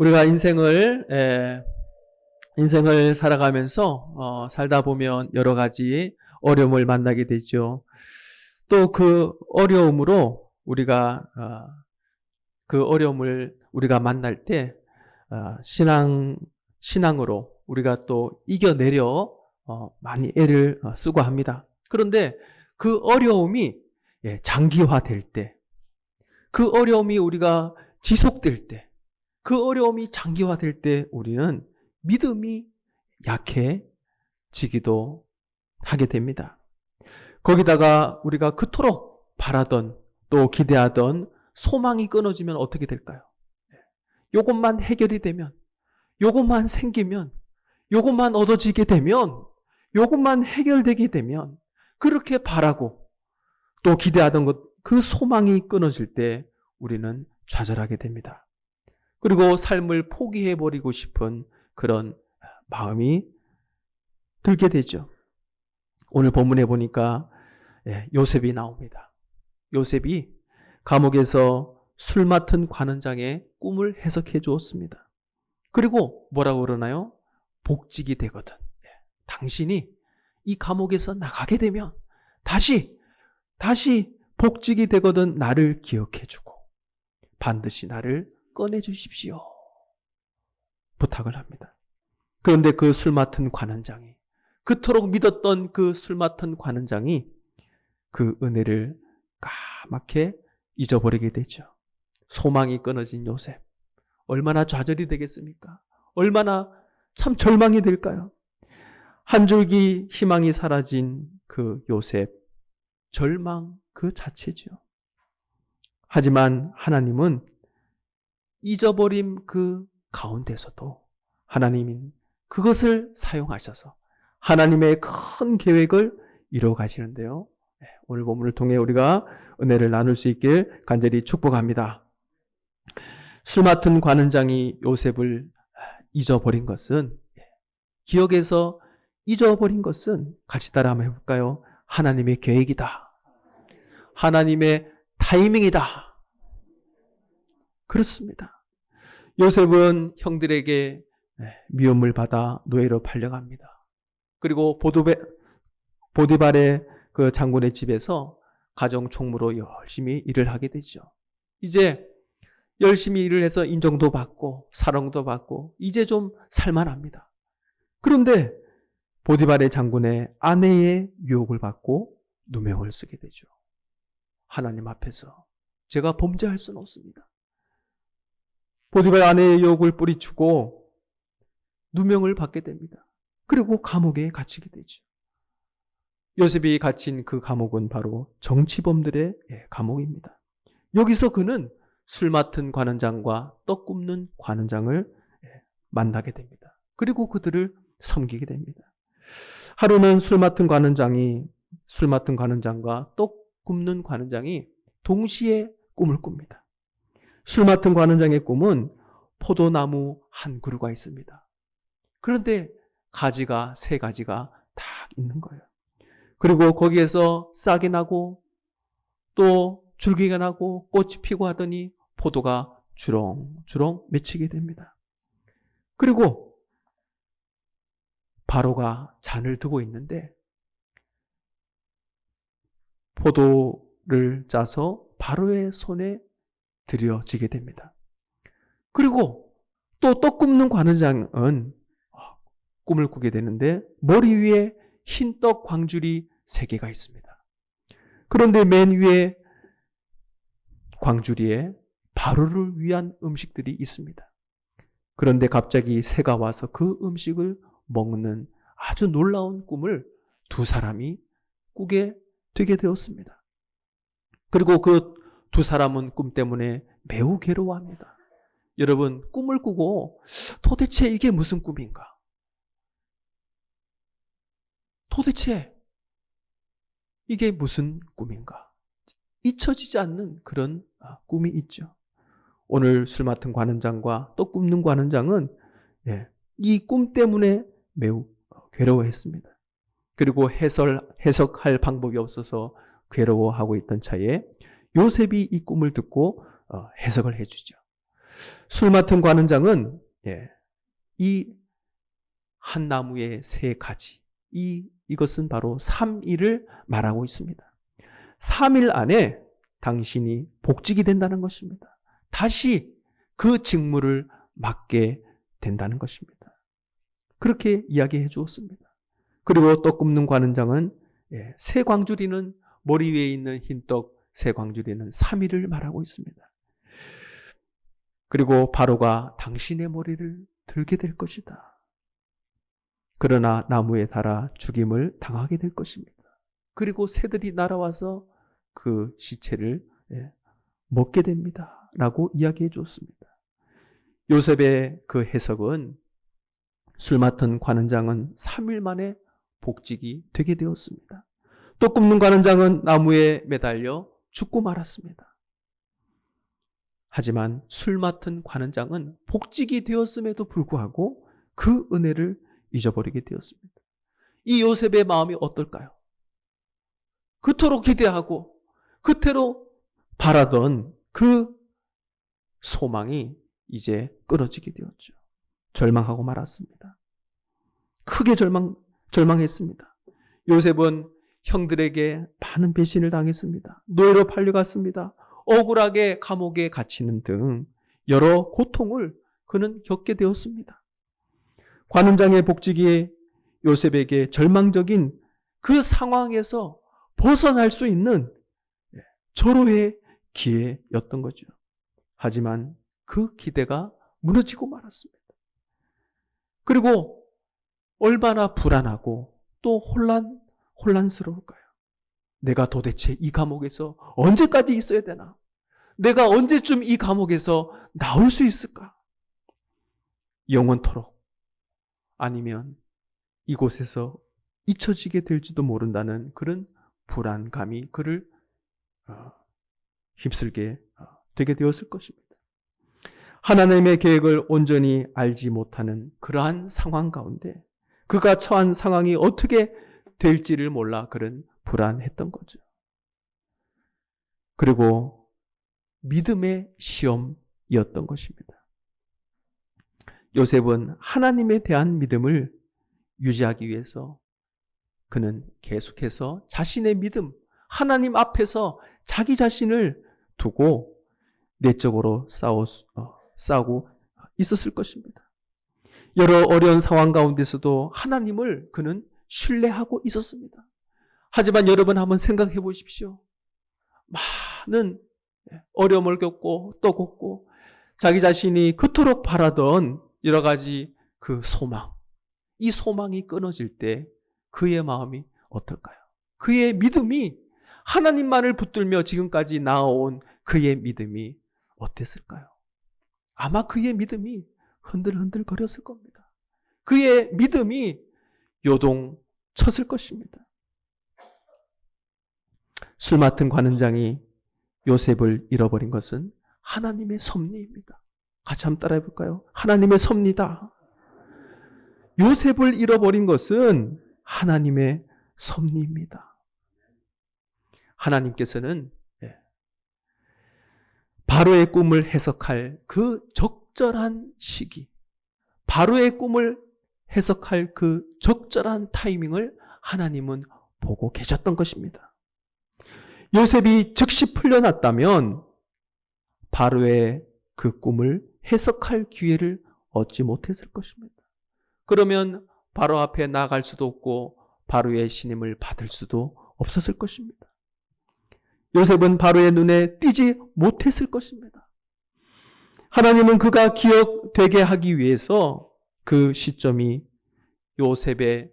우리가 인생을 살아가면서 살다 보면 여러 가지 어려움을 만나게 되죠. 또 그 어려움으로 우리가 그 어려움을 우리가 만날 때 신앙으로 우리가 또 이겨내려 많이 애를 쓰고 합니다. 그런데 그 어려움이 장기화될 때, 그 어려움이 우리가 지속될 때, 그 어려움이 장기화될 때 우리는 믿음이 약해지기도 하게 됩니다. 거기다가 우리가 그토록 바라던 또 기대하던 소망이 끊어지면 어떻게 될까요? 요것만 해결이 되면, 요것만 생기면, 요것만 얻어지게 되면, 요것만 해결되게 되면 그렇게 바라고 또 기대하던 것, 그 소망이 끊어질 때 우리는 좌절하게 됩니다. 그리고 삶을 포기해버리고 싶은 그런 마음이 들게 되죠. 오늘 본문에 보니까 요셉이 나옵니다. 요셉이 감옥에서 술 맡은 관원장의 꿈을 해석해 주었습니다. 그리고 뭐라고 그러나요? 복직이 되거든. 당신이 이 감옥에서 나가게 되면 다시 복직이 되거든 나를 기억해 주고 반드시 나를 꺼내 주십시오. 부탁을 합니다. 그런데 그 술 맡은 관원장이, 그토록 믿었던 그 술 맡은 관원장이 그 은혜를 까맣게 잊어버리게 되죠. 소망이 끊어진 요셉. 얼마나 좌절이 되겠습니까? 얼마나 참 절망이 될까요? 한 줄기 희망이 사라진 그 요셉. 절망 그 자체죠. 하지만 하나님은 잊어버림 그 가운데서도 하나님은 그것을 사용하셔서 하나님의 큰 계획을 이루어 가시는데요. 오늘 본문을 통해 우리가 은혜를 나눌 수 있길 간절히 축복합니다. 술 맡은 관원장이 요셉을 잊어버린 것은, 기억에서 잊어버린 것은 같이 따라 한번 해볼까요? 하나님의 계획이다. 하나님의 타이밍이다. 그렇습니다. 요셉은 형들에게 미움을 받아 노예로 팔려갑니다. 그리고 보디발의 그 장군의 집에서 가정총무로 열심히 일을 하게 되죠. 이제 열심히 일을 해서 인정도 받고 사랑도 받고 이제 좀 살만합니다. 그런데 보디발의 장군의 아내의 유혹을 받고 누명을 쓰게 되죠. 하나님 앞에서 제가 범죄할 수는 없습니다. 보디발 아내의 유혹을 뿌리치고 누명을 받게 됩니다. 그리고 감옥에 갇히게 되죠. 요셉이 갇힌 그 감옥은 바로 정치범들의 감옥입니다. 여기서 그는 술 맡은 관원장과 떡 굽는 관원장을 만나게 됩니다. 그리고 그들을 섬기게 됩니다. 하루는 술 맡은 관원장과 떡 굽는 관원장이 동시에 꿈을 꿉니다. 술 맡은 관원장의 꿈은 포도나무 한 그루가 있습니다. 그런데 가지가 세 가지가 딱 있는 거예요. 그리고 거기에서 싹이 나고 또 줄기가 나고 꽃이 피고 하더니 포도가 주렁주렁 맺히게 됩니다. 그리고 바로가 잔을 두고 있는데 포도를 짜서 바로의 손에 들여지게 됩니다. 그리고 또 떡 굽는 관원장은 꿈을 꾸게 되는데 머리 위에 흰떡 광줄이 3개가 있습니다. 그런데 맨 위에 광주리에 바로를 위한 음식들이 있습니다. 그런데 갑자기 새가 와서 그 음식을 먹는 아주 놀라운 꿈을 두 사람이 꾸게 되게 되었습니다. 그리고 그 두 사람은 꿈 때문에 매우 괴로워합니다. 여러분, 꿈을 꾸고 도대체 이게 무슨 꿈인가? 도대체 이게 무슨 꿈인가? 잊혀지지 않는 그런 꿈이 있죠. 오늘 술 맡은 관원장과 떡 굽는 관원장은 이 꿈 때문에 매우 괴로워했습니다. 그리고 해석할 방법이 없어서 괴로워하고 있던 차에 요셉이 이 꿈을 듣고 해석을 해주죠. 술 맡은 관원장은 이 한 나무의 세 가지, 이것은 바로 3일을 말하고 있습니다. 3일 안에 당신이 복직이 된다는 것입니다. 다시 그 직무를 맡게 된다는 것입니다. 그렇게 이야기해 주었습니다. 그리고 떡 굽는 관원장은 새 광주리는, 머리 위에 있는 흰떡 새 광주리는 3일을 말하고 있습니다. 그리고 바로가 당신의 머리를 들게 될 것이다. 그러나 나무에 달아 죽임을 당하게 될 것입니다. 그리고 새들이 날아와서 그 시체를 먹게 됩니다. 라고 이야기해 주었습니다. 요셉의 그 해석은 술 맡은 관원장은 3일 만에 복직이 되게 되었습니다. 떡 굽는 관원장은 나무에 매달려 죽고 말았습니다. 하지만 술 맡은 관원장은 복직이 되었음에도 불구하고 그 은혜를 잊어버리게 되었습니다. 이 요셉의 마음이 어떨까요? 그토록 기대하고 그토록 바라던 그 소망이 이제 끊어지게 되었죠. 절망하고 말았습니다. 크게 절망했습니다. 요셉은 형들에게 많은 배신을 당했습니다. 노예로 팔려갔습니다. 억울하게 감옥에 갇히는 등 여러 고통을 그는 겪게 되었습니다. 관원장의 복직이 요셉에게 절망적인 그 상황에서 벗어날 수 있는 절호의 기회였던 거죠. 하지만 그 기대가 무너지고 말았습니다. 그리고 얼마나 불안하고 또 혼란스러울까요? 내가 도대체 이 감옥에서 언제까지 있어야 되나? 내가 언제쯤 이 감옥에서 나올 수 있을까? 영원토록, 아니면 이곳에서 잊혀지게 될지도 모른다는 그런 불안감이 그를 휩쓸게 되게 되었을 것입니다. 하나님의 계획을 온전히 알지 못하는 그러한 상황 가운데 그가 처한 상황이 어떻게 될지를 몰라 그런 불안했던 거죠. 그리고 믿음의 시험이었던 것입니다. 요셉은 하나님에 대한 믿음을 유지하기 위해서 그는 계속해서 자신의 믿음, 하나님 앞에서 자기 자신을 두고 내적으로 싸우고 있었을 것입니다. 여러 어려운 상황 가운데서도 하나님을 그는 신뢰하고 있었습니다. 하지만 여러분 한번 생각해 보십시오. 많은 어려움을 겪고 또 겪고 자기 자신이 그토록 바라던 여러 가지 그 소망, 이 소망이 끊어질 때 그의 마음이 어떨까요? 그의 믿음이, 하나님만을 붙들며 지금까지 나아온 그의 믿음이 어땠을까요? 아마 그의 믿음이 흔들흔들 거렸을 겁니다. 그의 믿음이 요동쳤을 것입니다. 술 맡은 관원장이 요셉을 잃어버린 것은 하나님의 섭리입니다. 같이 한번 따라해 볼까요? 하나님의 섭리다. 요셉을 잃어버린 것은 하나님의 섭리입니다. 하나님께서는 바로의 꿈을 해석할 그 적절한 시기, 바로의 꿈을 해석할 그 적절한 타이밍을 하나님은 보고 계셨던 것입니다. 요셉이 즉시 풀려났다면 바로의 그 꿈을 해석할 기회를 얻지 못했을 것입니다. 그러면 바로 앞에 나갈 수도 없고 바로의 신임을 받을 수도 없었을 것입니다. 요셉은 바로의 눈에 띄지 못했을 것입니다. 하나님은 그가 기억되게 하기 위해서 그 시점이 요셉에게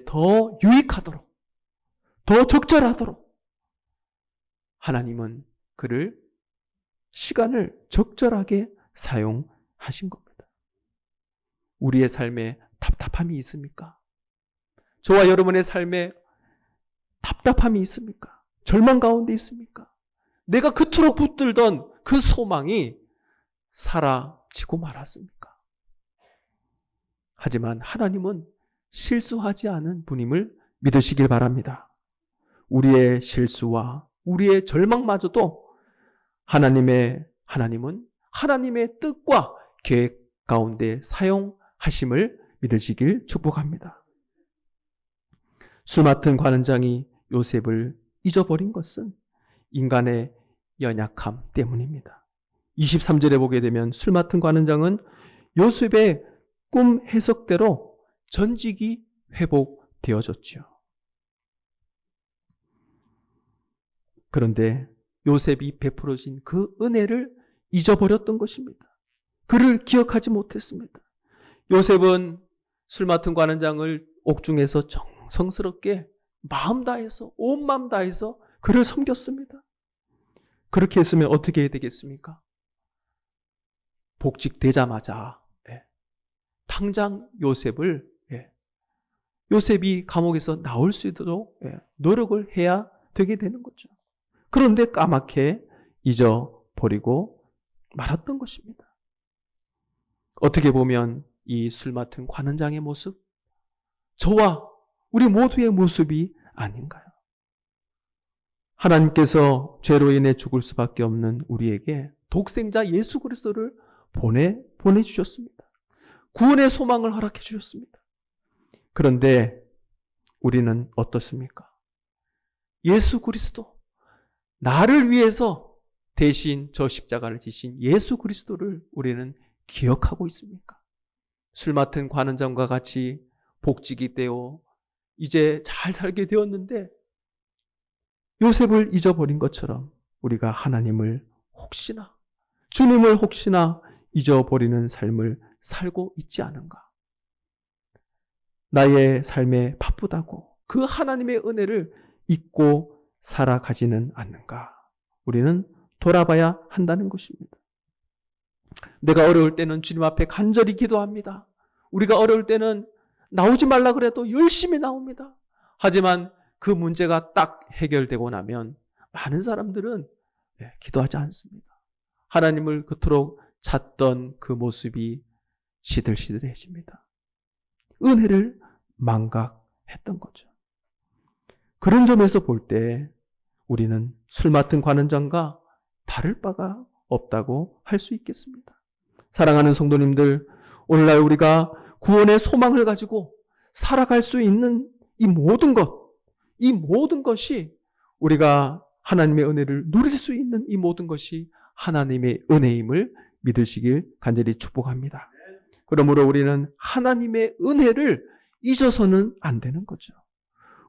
더 유익하도록, 더 적절하도록 하나님은 그를 시간을 적절하게 사용하신 겁니다. 우리의 삶에 답답함이 있습니까? 저와 여러분의 삶에 답답함이 있습니까? 절망 가운데 있습니까? 내가 그토록 붙들던 그 소망이 사라지고 말았습니까? 하지만 하나님은 실수하지 않은 분임을 믿으시길 바랍니다. 우리의 실수와 우리의 절망마저도 하나님은 하나님의 뜻과 계획 가운데 사용하심을 믿으시길 축복합니다. 술 맡은 관원장이 요셉을 잊어버린 것은 인간의 연약함 때문입니다. 23절에 보게 되면 술 맡은 관원장은 요셉의 꿈 해석대로 전직이 회복되어졌죠. 그런데 요셉이 베풀어진 그 은혜를 잊어버렸던 것입니다. 그를 기억하지 못했습니다. 요셉은 술 맡은 관원장을 옥중에서 정성스럽게 마음 다해서 온 마음 다해서 그를 섬겼습니다. 그렇게 했으면 어떻게 해야 되겠습니까? 복직되자마자 당장 요셉이 감옥에서 나올 수 있도록 노력을 해야 되게 되는 거죠. 그런데 까맣게 잊어버리고 말았던 것입니다. 어떻게 보면 이 술 맡은 관원장의 모습, 저와 우리 모두의 모습이 아닌가요? 하나님께서 죄로 인해 죽을 수밖에 없는 우리에게 독생자 예수 그리스도를 보내주셨습니다. 구원의 소망을 허락해 주셨습니다. 그런데 우리는 어떻습니까? 예수 그리스도, 나를 위해서 대신 저 십자가를 지신 예수 그리스도를 우리는 기억하고 있습니까? 술 맡은 관원장과 같이 복직이 되어 이제 잘 살게 되었는데 요셉을 잊어버린 것처럼 우리가 하나님을 혹시나, 주님을 혹시나 잊어버리는 삶을 살고 있지 않은가? 나의 삶에 바쁘다고 그 하나님의 은혜를 잊고 살아가지는 않는가? 우리는 돌아봐야 한다는 것입니다. 내가 어려울 때는 주님 앞에 간절히 기도합니다. 우리가 어려울 때는 나오지 말라 그래도 열심히 나옵니다. 하지만 그 문제가 딱 해결되고 나면 많은 사람들은 기도하지 않습니다. 하나님을 그토록 찾던 그 모습이 시들시들해집니다. 은혜를 망각했던 거죠. 그런 점에서 볼 때 우리는 술 맡은 관원장과 다를 바가 없다고 할 수 있겠습니다. 사랑하는 성도님들, 오늘날 우리가 구원의 소망을 가지고 살아갈 수 있는 이 모든 것이 우리가 하나님의 은혜를 누릴 수 있는 이 모든 것이 하나님의 은혜임을 믿으시길 간절히 축복합니다. 그러므로 우리는 하나님의 은혜를 잊어서는 안 되는 거죠.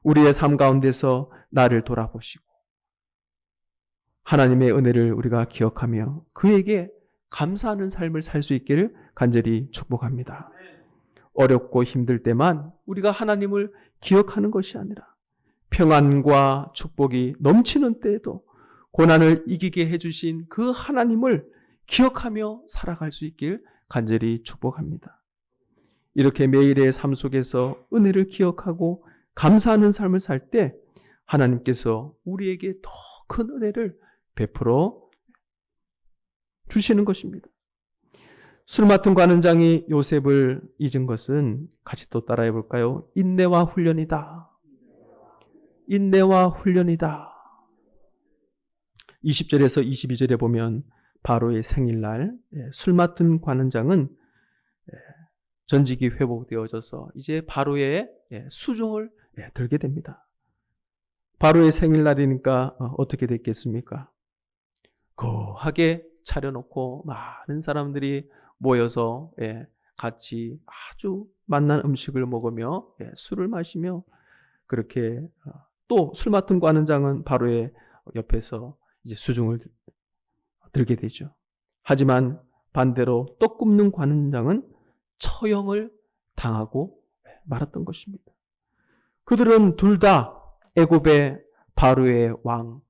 우리의 삶 가운데서 나를 돌아보시고 하나님의 은혜를 우리가 기억하며 그에게 감사하는 삶을 살 수 있기를 간절히 축복합니다. 어렵고 힘들 때만 우리가 하나님을 기억하는 것이 아니라 평안과 축복이 넘치는 때에도 고난을 이기게 해주신 그 하나님을 기억하며 살아갈 수 있길 간절히 축복합니다. 이렇게 매일의 삶 속에서 은혜를 기억하고 감사하는 삶을 살 때 하나님께서 우리에게 더 큰 은혜를 베풀어 주시는 것입니다. 술 맡은 관원장이 요셉을 잊은 것은 같이 또 따라해 볼까요? 인내와 훈련이다. 인내와 훈련이다. 20절에서 22절에 보면 바로의 생일날 술 맡은 관원장은 전직이 회복되어져서 이제 바로의 수중을 들게 됩니다. 바로의 생일날이니까 어떻게 됐겠습니까? 거하게 차려놓고 많은 사람들이 모여서 같이 아주 맛난 음식을 먹으며 술을 마시며 그렇게 또 술 맡은 관원장은 바로의 옆에서 이제 수중을 들게 되죠. 하지만 반대로 떡 굽는 관원장은 처형을 당하고 말았던 것입니다. 그들은 둘 다 애굽의 바로의 왕,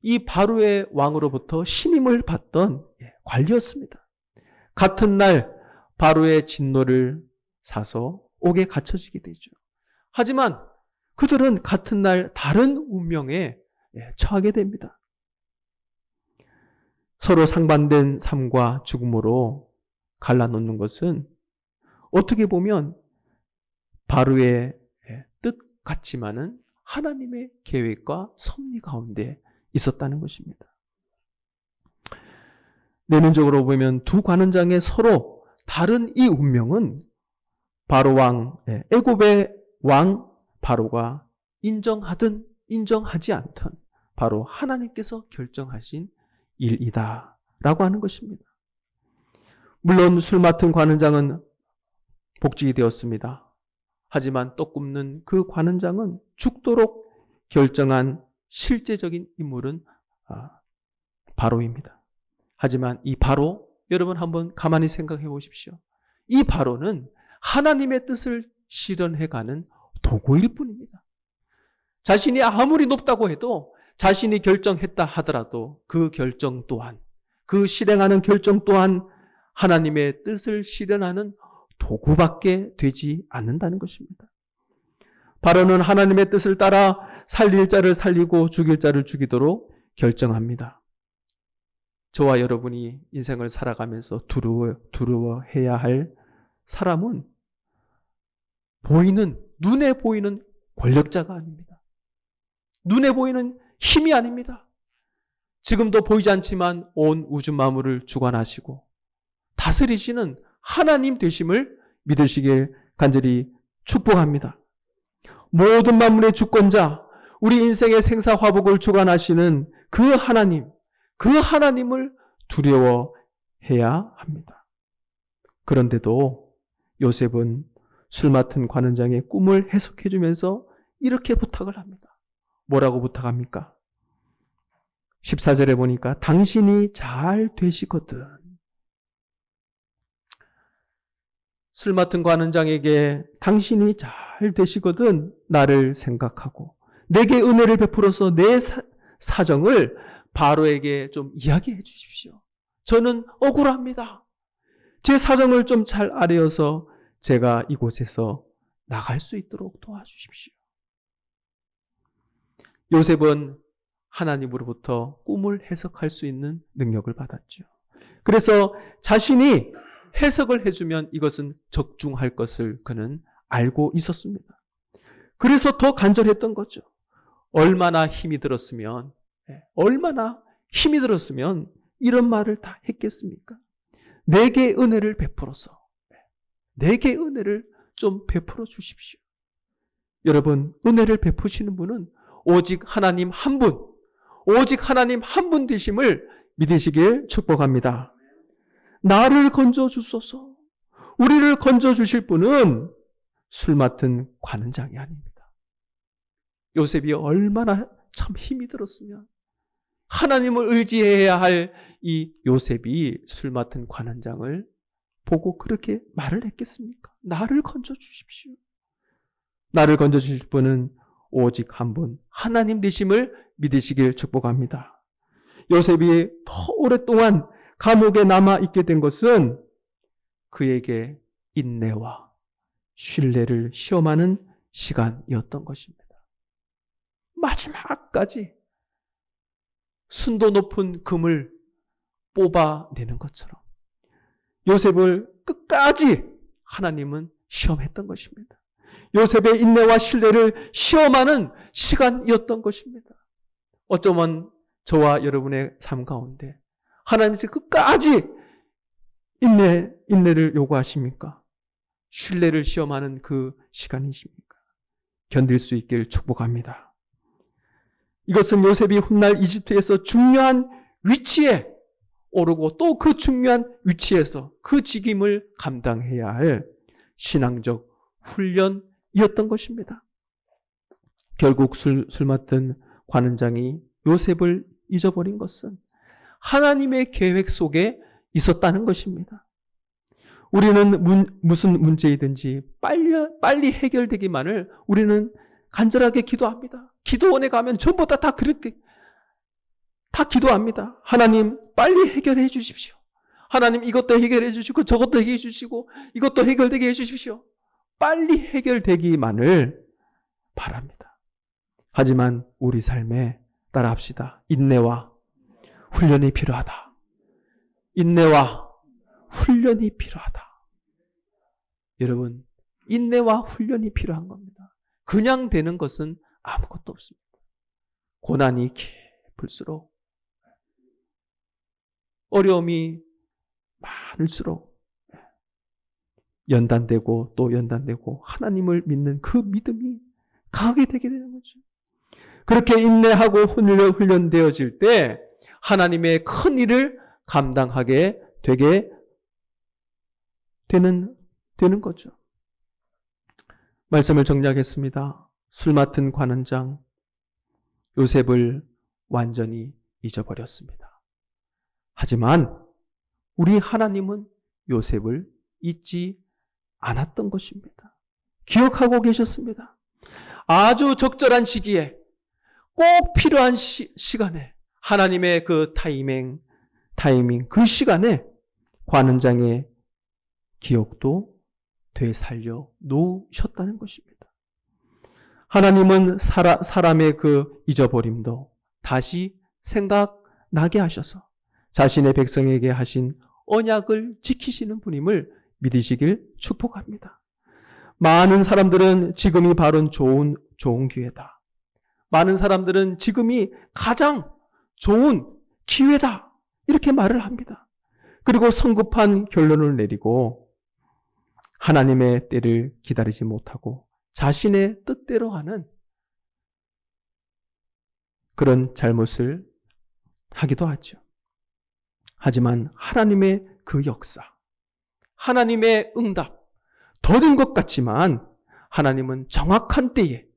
이 바로의 왕으로부터 신임을 받던 관리였습니다. 같은 날 바로의 진노를 사서 옥에 갇혀지게 되죠. 하지만 그들은 같은 날 다른 운명에 처하게 됩니다. 서로 상반된 삶과 죽음으로 갈라놓는 것은 어떻게 보면 바로의 뜻 같지만은 하나님의 계획과 섭리 가운데 있었다는 것입니다. 내면적으로 보면 두 관원장의 서로 다른 이 운명은 바로 왕, 애굽의 왕 바로가 인정하든 인정하지 않든 바로 하나님께서 결정하신 일이다 라고 하는 것입니다. 물론 술 맡은 관원장은 복직이 되었습니다. 하지만 떡 굽는 그 관원장은 죽도록 결정한 실제적인 인물은 바로입니다. 하지만 이 바로, 여러분 한번 가만히 생각해 보십시오. 이 바로는 하나님의 뜻을 실현해가는 도구일 뿐입니다. 자신이 아무리 높다고 해도 자신이 결정했다 하더라도 그 결정 또한, 그 실행하는 결정 또한 하나님의 뜻을 실현하는 도구밖에 되지 않는다는 것입니다. 바로는 하나님의 뜻을 따라 살릴 자를 살리고 죽일 자를 죽이도록 결정합니다. 저와 여러분이 인생을 살아가면서 두려워해야 할 사람은 눈에 보이는 권력자가 아닙니다. 눈에 보이는 힘이 아닙니다. 지금도 보이지 않지만 온 우주 만물을 주관하시고 다스리시는 하나님 되심을 믿으시길 간절히 축복합니다. 모든 만물의 주권자, 우리 인생의 생사화복을 주관하시는 그 하나님을 두려워해야 합니다. 그런데도 요셉은 술 맡은 관원장의 꿈을 해석해 주면서 이렇게 부탁을 합니다. 뭐라고 부탁합니까? 14절에 보니까 당신이 잘 되시거든. 술 맡은 관원장에게 당신이 잘 되시거든 나를 생각하고 내게 은혜를 베풀어서 내 사정을 바로에게 좀 이야기해 주십시오. 저는 억울합니다. 제 사정을 좀 잘 아뢰어서 제가 이곳에서 나갈 수 있도록 도와주십시오. 요셉은 하나님으로부터 꿈을 해석할 수 있는 능력을 받았죠. 그래서 자신이 해석을 해주면 이것은 적중할 것을 그는 알고 있었습니다. 그래서 더 간절했던 거죠. 얼마나 힘이 들었으면 이런 말을 다 했겠습니까? 내게 은혜를 베풀어서 내게 은혜를 좀 베풀어 주십시오. 여러분, 은혜를 베푸시는 분은 오직 하나님 한 분, 오직 하나님 한 분 되심을 믿으시길 축복합니다. 나를 건져 주소서. 우리를 건져 주실 분은 술 맡은 관원장이 아닙니다. 요셉이 얼마나 참 힘이 들었으면 하나님을 의지해야 할 이 요셉이 술 맡은 관원장을 보고 그렇게 말을 했겠습니까? 나를 건져 주십시오. 나를 건져 주실 분은 오직 한 분, 하나님 되심을 믿으시길 축복합니다. 요셉이 더 오랫동안 감옥에 남아 있게 된 것은 그에게 인내와 신뢰를 시험하는 시간이었던 것입니다. 마지막까지 순도 높은 금을 뽑아내는 것처럼 요셉을 끝까지 하나님은 시험했던 것입니다. 요셉의 인내와 신뢰를 시험하는 시간이었던 것입니다. 어쩌면 저와 여러분의 삶 가운데 하나님께서 끝까지 인내를 요구하십니까? 신뢰를 시험하는 그 시간이십니까? 견딜 수 있길 축복합니다. 이것은 요셉이 훗날 이집트에서 중요한 위치에 오르고 또 그 중요한 위치에서 그 직임을 감당해야 할 신앙적 훈련이었던 것입니다. 결국 술 맡은 관원장이 요셉을 잊어버린 것은 하나님의 계획 속에 있었다는 것입니다. 우리는 무슨 문제이든지 빨리 해결되기만을 우리는 간절하게 기도합니다. 기도원에 가면 전부 다 그렇게 다 기도합니다. 하나님 빨리 해결해 주십시오. 하나님 이것도 해결해 주시고 저것도 해결해 주시고 이것도 해결되게 해 주십시오. 빨리 해결되기만을 바랍니다. 하지만 우리 삶에 따라합시다. 인내와 훈련이 필요하다. 인내와 훈련이 필요하다. 여러분, 인내와 훈련이 필요한 겁니다. 그냥 되는 것은 아무것도 없습니다. 고난이 깊을수록 어려움이 많을수록 연단되고 또 연단되고 하나님을 믿는 그 믿음이 강하게 되게 되는 거죠. 그렇게 인내하고 훈련되어질 때 하나님의 큰 일을 감당하게 되게 되는 거죠. 말씀을 정리하겠습니다. 술 맡은 관원장 요셉을 완전히 잊어버렸습니다. 하지만 우리 하나님은 요셉을 잊지 않았던 것입니다. 기억하고 계셨습니다. 아주 적절한 시기에 꼭 필요한 시간에 하나님의 그 타이밍 그 시간에 관원장의 기억도 되살려 놓으셨다는 것입니다. 하나님은 사람의 그 잊어버림도 다시 생각나게 하셔서 자신의 백성에게 하신 언약을 지키시는 분임을 믿으시길 축복합니다. 많은 사람들은 지금이 바로 좋은 기회다. 많은 사람들은 지금이 가장 좋은 기회다. 이렇게 말을 합니다. 그리고 성급한 결론을 내리고 하나님의 때를 기다리지 못하고 자신의 뜻대로 하는 그런 잘못을 하기도 하죠. 하지만 하나님의 그 역사, 하나님의 응답, 더딘 것 같지만 하나님은 정확한 때에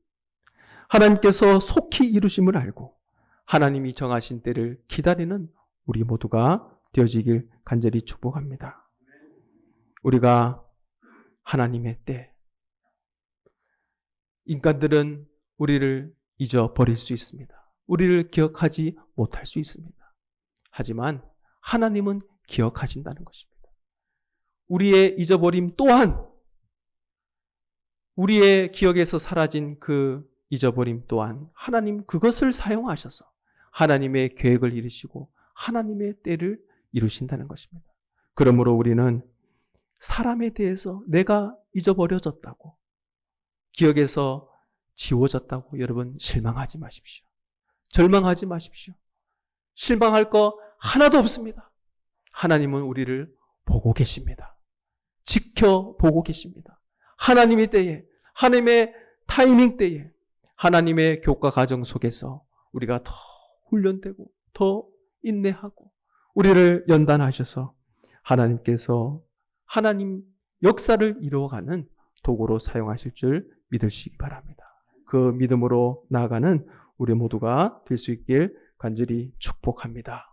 하나님께서 속히 이루심을 알고 하나님이 정하신 때를 기다리는 우리 모두가 되어지길 간절히 축복합니다. 우리가 하나님의 때, 인간들은 우리를 잊어버릴 수 있습니다. 우리를 기억하지 못할 수 있습니다. 하지만 하나님은 기억하신다는 것입니다. 우리의 잊어버림 또한, 우리의 기억에서 사라진 그 잊어버림 또한 하나님 그것을 사용하셔서 하나님의 계획을 이루시고 하나님의 때를 이루신다는 것입니다. 그러므로 우리는 사람에 대해서 내가 잊어버려졌다고, 기억에서 지워졌다고 여러분 실망하지 마십시오. 절망하지 마십시오. 실망할 거 하나도 없습니다. 하나님은 우리를 보고 계십니다. 지켜보고 계십니다. 하나님의 때에, 하나님의 타이밍 때에, 하나님의 교과 과정 속에서 우리가 더 훈련되고 더 인내하고 우리를 연단하셔서 하나님께서 하나님 역사를 이루어가는 도구로 사용하실 줄 믿으시기 바랍니다. 그 믿음으로 나아가는 우리 모두가 될 수 있길 간절히 축복합니다.